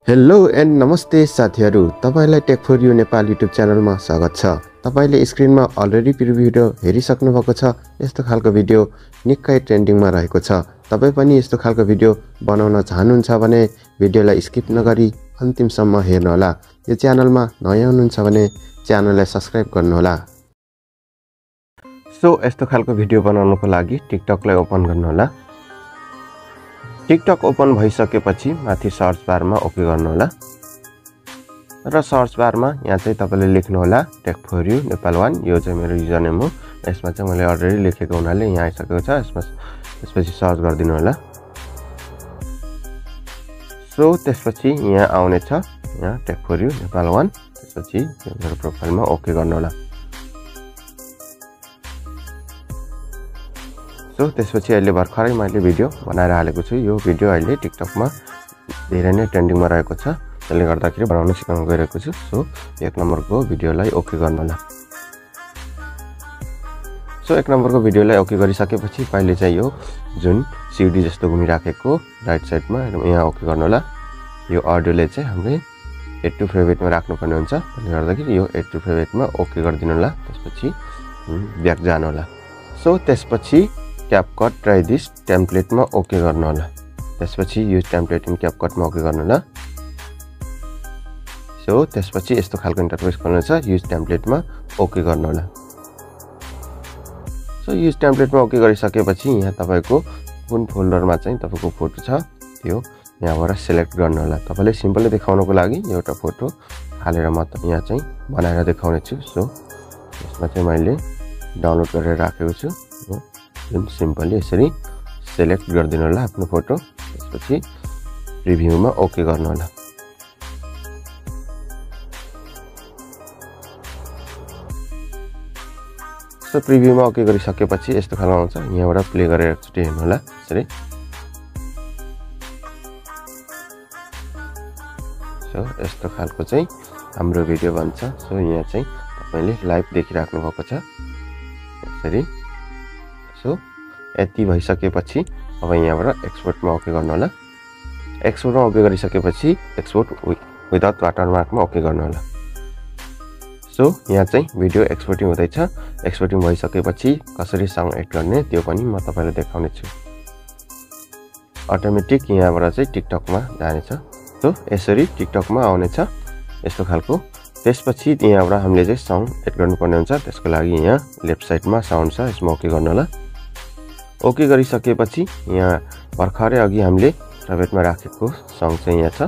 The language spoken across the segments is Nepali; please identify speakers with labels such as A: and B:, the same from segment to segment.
A: हेलो एन्ड नमस्ते साथीहरु, तपाईलाई tech for you Nepal YouTube च्यानलमा स्वागत छ। तपाईले स्क्रिनमा अलरेडी प्रिभ्यु भिडियो हेरिसक्नु भएको छ। यस्तो खालको भिडियो निकै ट्रेन्डिङमा रहेको छ। तपाई पनि यस्तो खालको भिडियो बनाउन चाहनुहुन्छ भने भिडियोलाई स्किप नगरी अन्तिमसम्म हेर्नु होला। यो च्यानलमा नयाँ हुनुहुन्छ भने च्यानललाई सब्स्क्राइब गर्नु होला। सो यस्तो खालको भिडियो बनाउनको लागि टिकटकलाई ओपन गर्नु होला। टिकटक ओपन भइसकेपछि माथि सर्च बारमा ओके गर्नु होला र सर्च बारमा यहाँ चाहिँ तपाईले लेख्नु होला टेक फर यु नेपाल 1। यो चाहिँ मेरो युजर नेम हो। यसमा चाहिँ मैले अलरेडी लेखेको हुनाले यहाँ आइसकेको छ। त्यसपछि सर्च गर्दिनु होला। सो त्यसपछि यहाँ आउने छ यहाँ टेक फर यु नेपाल 1। त्यसपछि मेरो प्रोफाइलमा ओके गर्नु होला। सो त्यसपछि अहिले भर्खरै मैले भिडियो बनाएर हालेको छु। यो भिडियो अहिले टिकटकमा धेरै नै ट्रेन्डिङमा रहेको छ। त्यसले गर्दाखेरि बनाउन सिकाउन गइरहेको छु। सो एक नम्बरको भिडियोलाई ओके गर्नु होला। सो एक नम्बरको भिडियोलाई ओके गरिसकेपछि पहिले चाहिँ यो जुन सिडी जस्तो घुमिराखेको राइट साइडमा यहाँ ओके गर्नु होला। यो अडियोले चाहिँ हामीले एड टु फेभरेटमा राख्नुपर्ने हुन्छ। त्यसले गर्दाखेरि यो एड टु फेभरेटमा ओके गरिदिनु होला। त्यसपछि ब्याक जानु होला। सो त्यसपछि क्यापकट ट्राई दिस टेम्प्लेटमा ओके गर्नु होला। त्यसपछि युज टेम्प्लेट इन क्यापकटमा ओके गर्नु होला। सो त्यसपछि यस्तो खालको इन्टरफेस खोल्नु छ। युज टेम्प्लेटमा ओके गर्नु होला। सो युज टेम्प्लेटमा ओके गरिसकेपछि यहाँ तपाईको कुन फोल्डरमा चाहिँ तपाईको फोटो छ त्यो यहाँबाट सिलेक्ट गर्नु होला। तपाईले सिम्पली देखाउनको लागि एउटा फोटो हालेर म यहाँ चाहिँ बनाएर देखाउने छु। सो यसमा चाहिँ मैले डाउनलोड गरेर राखेको छु। जुन सिम्पली यसरी सिलेक्ट गरिदिनु होला आफ्नो फोटो। त्यसपछि प्रिभ्यूमा ओके गर्नु होला। सो प्रिभ्यूमा ओके गरिसकेपछि यस्तो खालको आउँछ। यहाँबाट प्ले गरेर एकचोटि हेर्नु होला यसरी। सो यस्तो खालको चाहिँ हाम्रो भिडियो बन्छ। सो यहाँ चाहिँ तपाईले लाइभ देखिराख्नु भएको छ यसरी। सो यति भइसकेपछि अब यहाँबाट एक्सपोर्टमा ओके गर्नु होला। एक्सपोर्टमा ओके गरिसकेपछि एक्सपोर्ट विदाउट वाटरमार्कमा ओके गर्नु होला। सो यहाँ चाहिँ भिडियो एक्सपोर्टिङ हुँदैछ। एक्सपोर्टिङ भइसकेपछि कसरी साउन्ड एड गर्ने त्यो पनि म तपाईलाई देखाउने छु। अटोमेटिक यहाँबाट चाहिँ टिकटकमा जानेछ। सो यसरी टिकटकमा आउनेछ यस्तो खालको। त्यसपछि यहाँबाट हामीले चाहिँ साउन्ड एड गर्नुपर्ने हुन्छ। त्यसको लागि यहाँ लेफ्ट साइडमा साउन्ड छ, यसमा ओके गर्नु होला। ओके गरिसकेपछि यहाँ भर्खरै अघि हामीले प्राइभेटमा राखेको सङ चाहिँ यहाँ छ।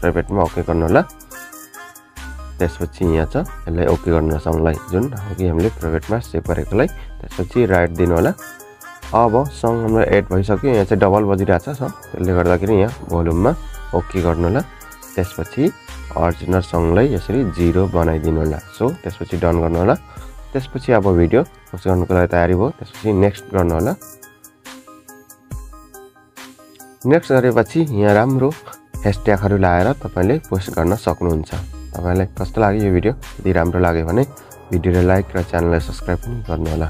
A: प्राइभेटमा ओके गर्नु होला। त्यसपछि यहाँ छ यसलाई ओके गर्नु होला सङलाई, जुन अघि हामीले प्राइभेटमा सेभ गरेकोलाई। त्यसपछि राइट दिनु होला। अब सङ हाम्रो एड भइसक्यो। यहाँ चाहिँ डबल बजिरहेछ सङ। त्यसले गर्दाखेरि यहाँ भोल्युममा ओके गर्नु होला। त्यसपछि अरिजिनल सङलाई यसरी 0 बनाइदिनु होला। सो त्यसपछि डन गर्नु होला। त्यसपछि अब भिडियो पोस्ट गर्नको लागि तयारी भयो। त्यसपछि नेक्स्ट गर्नु होला। नेक्स्ट गरेपछि यहाँ राम्रो ह्यासट्यागहरु लाएर तपाईले पोस्ट गर्न सक्नुहुन्छ। तपाईलाई कस्तो लाग्यो यो भिडियो? यदि राम्रो लाग्यो भने भिडियोलाई लाइक र च्यानललाई सब्स्क्राइब पनि गर्नु होला।